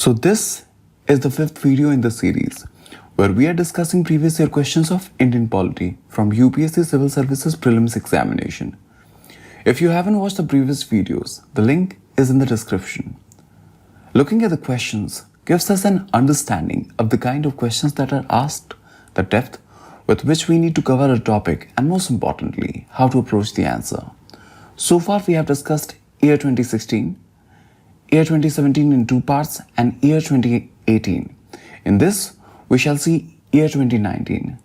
So this is the fifth video in the series where we are discussing previous year questions of Indian polity from UPSC Civil Services Prelims Examination. If you haven't watched the previous videos, the link is in the description. Looking at the questions gives us an understanding of the kind of questions that are asked, the depth with which we need to cover a topic, and most importantly, how to approach the answer. So far we have discussed year 2016, year 2017 in two parts, and year 2018. In this, we shall see year 2019.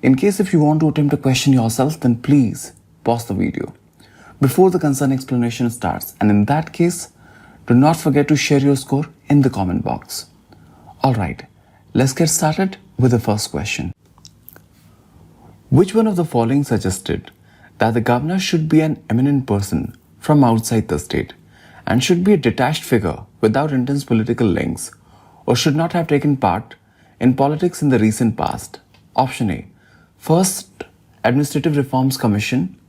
In case if you want to attempt a question yourself, then please pause the video before the concerned explanation starts, and in that case, do not forget to share your score in the comment box. Alright, let's get started with the first question. Which one of the following suggested that the governor should be an eminent person from outside the state and should be a detached figure without intense political links, or should not have taken part in politics in the recent past? Option A, First Administrative Reforms Commission.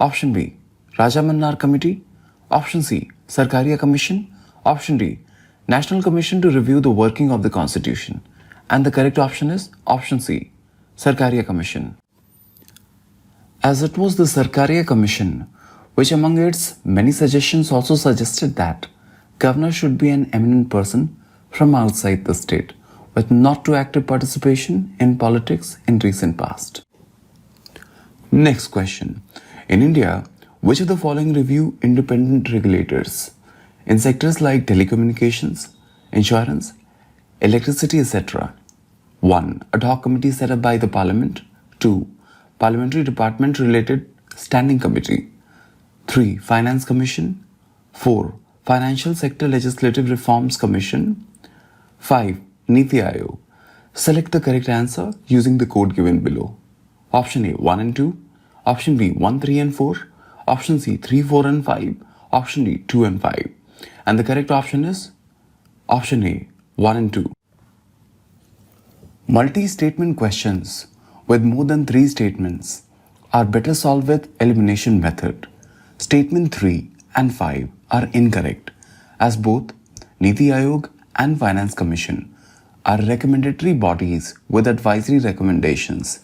Option B, Rajamannar Committee. Option C, Sarkaria Commission. Option D, National Commission to review the working of the Constitution. And the correct option is option C, Sarkaria Commission. As it was the Sarkaria Commission which among its many suggestions also suggested that governor should be an eminent person from outside the state with not too active participation in politics in recent past. Next question. In India, which of the following review independent regulators in sectors like telecommunications, insurance, electricity, etc.? 1. Ad hoc committee set up by the Parliament. 2. Parliamentary Department Related Standing Committee. 3. Finance Commission. 4. Financial Sector Legislative Reforms Commission. 5. Niti Aayog. Select the correct answer using the code given below. Option A 1 and 2. Option B 1, 3 and 4. Option C 3, 4 and 5. Option D 2 and 5. And the correct option is option A 1 and 2. Multi-statement questions with more than 3 statements are better solved with elimination method. Statement 3 and 5 are incorrect, as both Niti Aayog and Finance Commission are recommendatory bodies with advisory recommendations.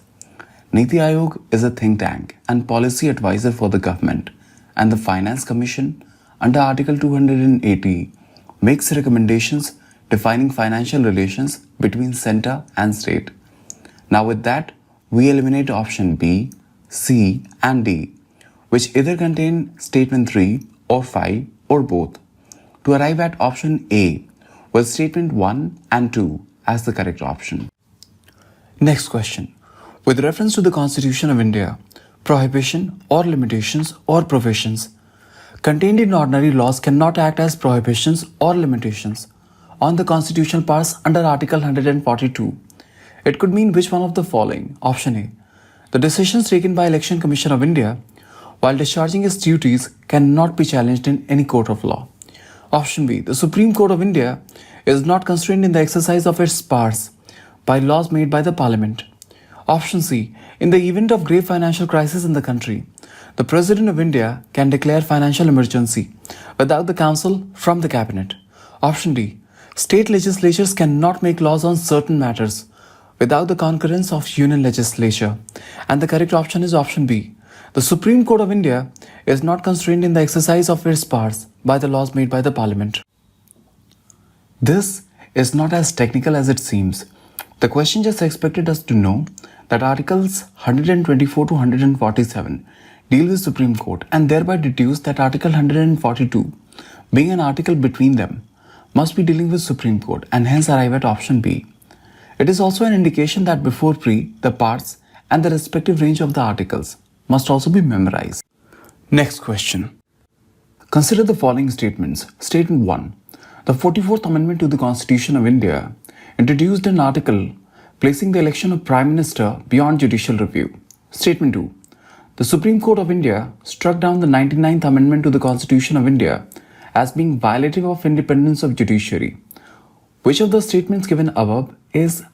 Niti Aayog is a think tank and policy advisor for the government, and the Finance Commission under Article 280 makes recommendations defining financial relations between centre and state. Now with that, we eliminate option B, C and D, which either contain statement 3 or 5 or both, to arrive at option A with statement 1 and 2 as the correct option. Next question. With reference to the Constitution of India, prohibition or limitations or provisions contained in ordinary laws cannot act as prohibitions or limitations on the constitutional powers under Article 142. It could mean which one of the following? Option A, the decisions taken by Election Commission of India while discharging its duties cannot be challenged in any court of law. Option B, the Supreme Court of India is not constrained in the exercise of its powers by laws made by the Parliament. Option C, in the event of grave financial crisis in the country, the President of India can declare financial emergency without the counsel from the Cabinet. Option D, state legislatures cannot make laws on certain matters without the concurrence of Union legislature. And the correct option is option B, the Supreme Court of India is not constrained in the exercise of its powers by the laws made by the Parliament. This is not as technical as it seems. The question just expected us to know that Articles 124 to 147 deal with Supreme Court, and thereby deduce that Article 142, being an article between them, must be dealing with Supreme Court, and hence arrive at option B. It is also an indication that before the parts and the respective range of the articles must also be memorized. Next question. Consider the following statements. Statement 1. The 44th Amendment to the Constitution of India introduced an article placing the election of Prime Minister beyond judicial review. Statement 2. The Supreme Court of India struck down the 99th Amendment to the Constitution of India as being violative of independence of judiciary. Which of the statements given above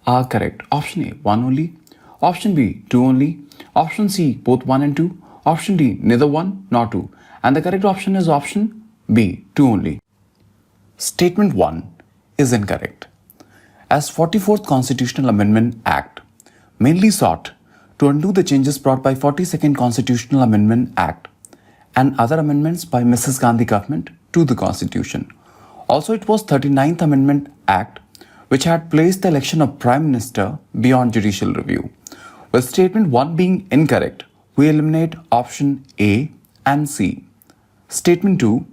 are correct? Option A 1 only. Option B 2 only. Option C both 1 and 2. Option D neither 1 nor 2. And the correct option is option B 2 only. Statement 1. is incorrect, as 44th Constitutional Amendment Act mainly sought to undo the changes brought by 42nd Constitutional Amendment Act and other amendments by Mrs. Gandhi government to the Constitution. Also, it was 39th Amendment Act which had placed the election of Prime Minister beyond judicial review. With statement 1 being incorrect, we eliminate option A and C. Statement 2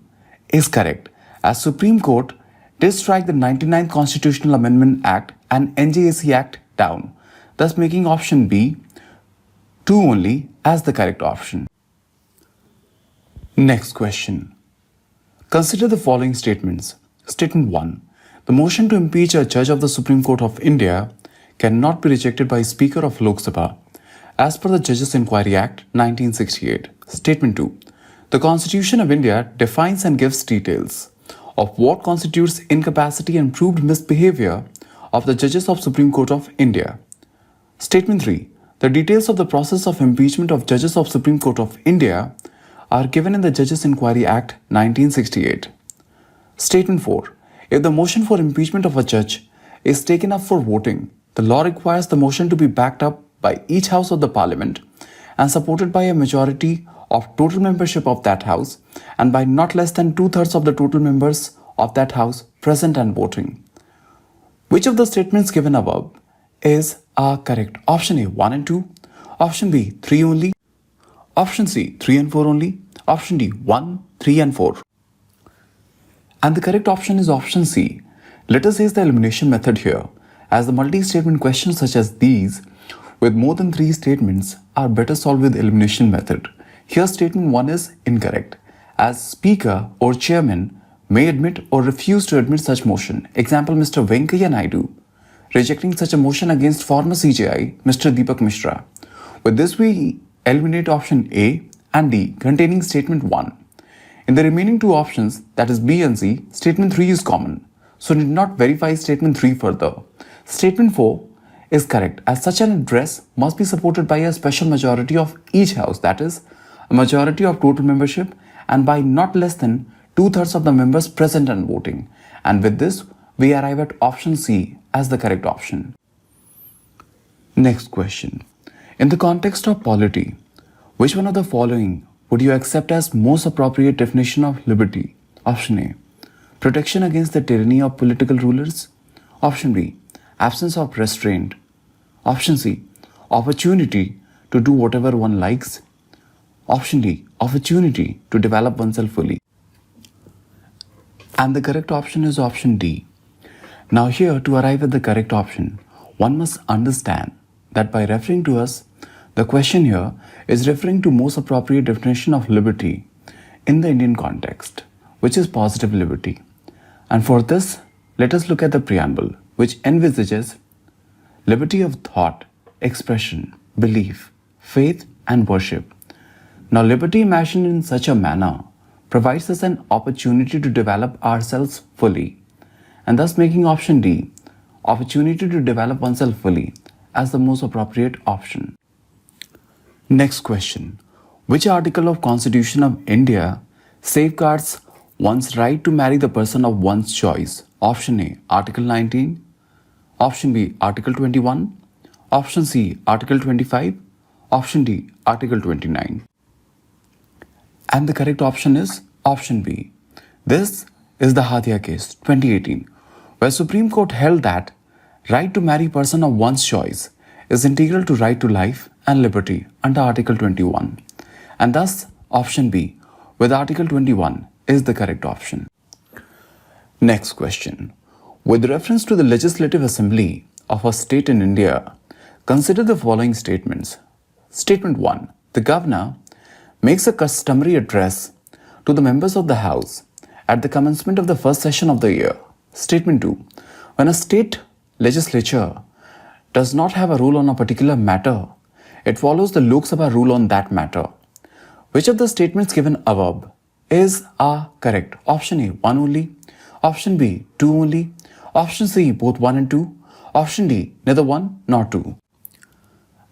is correct, as Supreme Court did strike the 99th Constitutional Amendment Act and NJAC Act down, thus making option B 2 only as the correct option. Next question. Consider the following statements. Statement 1. The motion to impeach a judge of the Supreme Court of India cannot be rejected by Speaker of Lok Sabha as per the Judges Inquiry Act 1968. Statement 2. The Constitution of India defines and gives details of what constitutes incapacity and proved misbehavior of the judges of Supreme Court of India. Statement 3. The details of the process of impeachment of judges of Supreme Court of India are given in the Judges Inquiry Act 1968. Statement 4. If the motion for impeachment of a judge is taken up for voting, the law requires the motion to be backed up by each house of the parliament and supported by a majority of total membership of that house and by not less than 2/3 of the total members of that house present and voting. Which of the statements given above is correct? Option A 1 and 2, option B 3 only, option C 3 and 4 only, option D 1, 3 and 4. And the correct option is option C. Let us use the elimination method here, as the multi-statement questions such as these with more than 3 statements are better solved with elimination method. Here statement 1 is incorrect, as Speaker or Chairman may admit or refuse to admit such motion. Example, Mr. Venkaiah Naidu rejecting such a motion against former CJI, Mr. Deepak Mishra. With this we eliminate option A and D containing statement 1. In the remaining 2 options, that is B and C, statement 3 is common, so need not verify statement 3 further. Statement 4 is correct, as such an address must be supported by a special majority of each house, that is, a majority of total membership and by not less than 2/3 of the members present and voting. And with this, we arrive at option C as the correct option. Next question. In the context of polity, which one of the following would you accept as most appropriate definition of liberty? Option A. Protection against the tyranny of political rulers. Option B. Absence of restraint. Option C. Opportunity to do whatever one likes. Option D. Opportunity to develop oneself fully. And the correct option is option D. Now here, to arrive at the correct option, one must understand that by referring to us, the question here is referring to most appropriate definition of liberty in the Indian context, which is positive liberty. And for this, let us look at the preamble, which envisages liberty of thought, expression, belief, faith, and worship. Now, liberty imagined in such a manner provides us an opportunity to develop ourselves fully, and thus making option D, opportunity to develop oneself fully, as the most appropriate option. Next question. Which article of Constitution of India safeguards one's right to marry the person of one's choice? Option A, Article 19. Option B, Article 21. Option C, Article 25. Option D, Article 29. And the correct option is option B. This is the Hadia case, 2018, where Supreme Court held that right to marry person of one's choice is integral to right to life and liberty under Article 21. And thus, option B, with Article 21, is the correct option. Next question. With reference to the Legislative Assembly of a state in India, consider the following statements. Statement 1. The Governor makes a customary address to the members of the House at the commencement of the first session of the year. Statement 2. When a state legislature does not have a rule on a particular matter, it follows the Lok Sabha rule on that matter. Which of the statements given above is correct? Option A, 1 only. Option B, 2 only. Option C, both 1 and 2. Option D, neither 1 nor 2.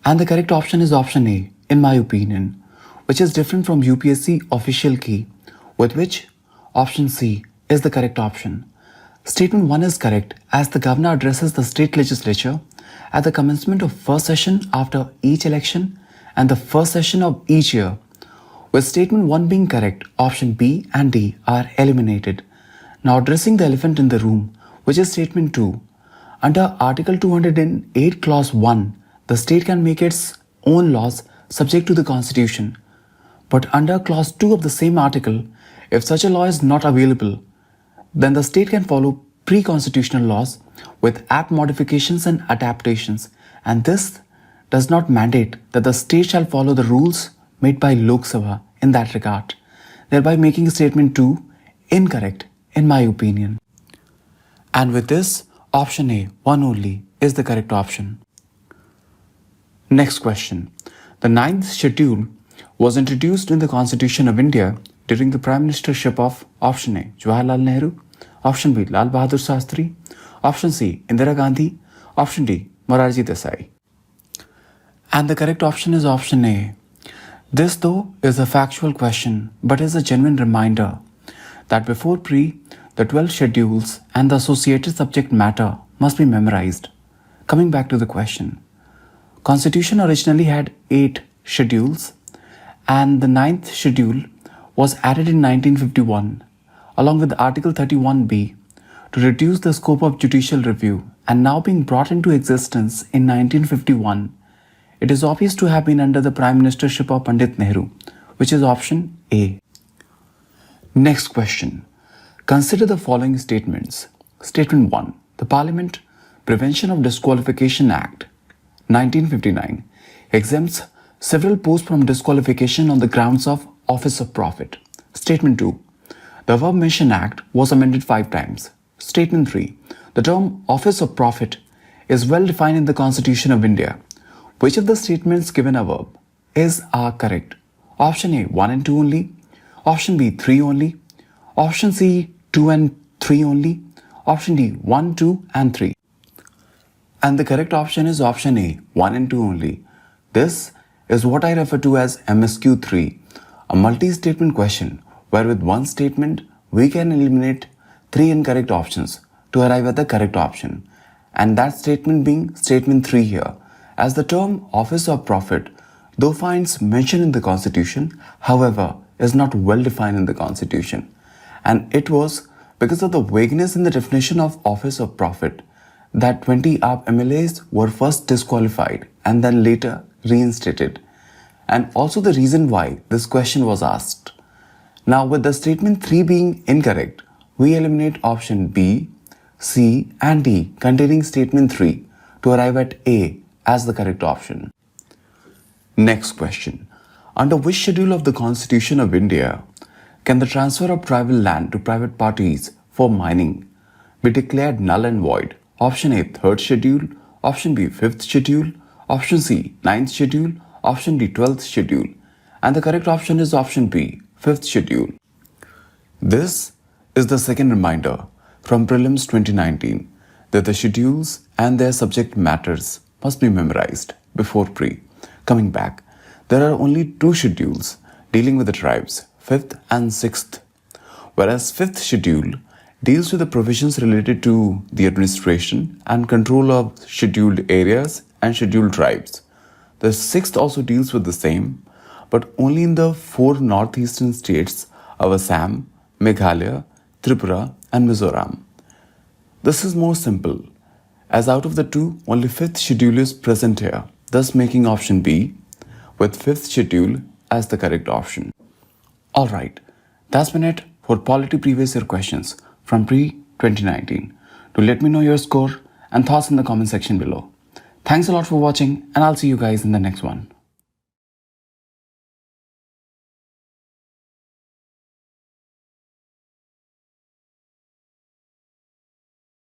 And the correct option is option A, in my opinion, which is different from UPSC official key, with which option C is the correct option. Statement 1 is correct as the governor addresses the state legislature at the commencement of first session after each election and the first session of each year. With statement 1 being correct, option B and D are eliminated. Now addressing the elephant in the room, which is statement 2. Under Article 208 Clause 1, the state can make its own laws subject to the Constitution. But under Clause 2 of the same article, if such a law is not available, then the state can follow pre-constitutional laws with apt modifications and adaptations, and this does not mandate that the state shall follow the rules made by Lok Sabha in that regard, thereby making statement 2 incorrect in my opinion. And with this, option A, 1 only, is the correct option. Next question. The 9th schedule was introduced in the Constitution of India during the Prime Ministership of option A, Jawaharlal Nehru, option B, Lal Bahadur Shastri, option C, Indira Gandhi, option D, Morarji Desai. And the correct option is option A. This though is a factual question but is a genuine reminder that before the 12 schedules and the associated subject matter must be memorized. Coming back to the question. Constitution originally had 8 schedules and the 9th schedule was added in 1951 along with Article 31B to reduce the scope of judicial review, and now being brought into existence in 1951, it is obvious to have been under the Prime Ministership of Pandit Nehru, which is option A. Next question. Consider the following statements. Statement 1. The Parliament Prevention of Disqualification Act 1959 exempts several posts from disqualification on the grounds of office of profit. Statement 2. The above mentioned act was amended 5 times. Statement 3. The term office of profit is well defined in the Constitution of India. Which of the statements given above are correct? Option A, 1 and 2 only. Option B, 3 only. Option C, 2 and 3 only. Option D, 1, 2 and 3. And the correct option is option A, 1 and 2 only. This is what I refer to as MSQ 3, a multi-statement question where with one statement we can eliminate 3 incorrect options to arrive at the correct option. And that statement being statement 3 here, as the term office of profit, though finds mention in the Constitution, however, is not well defined in the Constitution. And it was because of the vagueness in the definition of office of profit that 20 AAP MLAs were first disqualified and then later reinstated. And also the reason why this question was asked. Now with the statement 3 being incorrect, we eliminate option B, C and D containing statement 3 to arrive at A as the correct option. Next question. Under which schedule of the Constitution of India can the transfer of tribal land to private parties for mining be declared null and void? Option A, 3rd schedule. Option B, 5th schedule. Option C, 9th schedule. Option D, 12th schedule. And the correct option is option B, 5th schedule. This is the second reminder from Prelims 2019 that the schedules and their subject matters must be memorized before pre. Coming back, there are only 2 schedules dealing with the tribes, 5th and 6th, whereas 5th schedule deals with the provisions related to the administration and control of scheduled areas and scheduled tribes. The 6th also deals with the same, but only in the 4 northeastern states of Assam, Meghalaya, Tripura and Mizoram. This is more simple, as out of the 2, only 5th schedule is present here, thus making option B with 5th schedule as the correct option. Alright, that's been it for Polity previous year questions from pre-2019. Do let me know your score and thoughts in the comment section below. Thanks a lot for watching and I'll see you guys in the next one.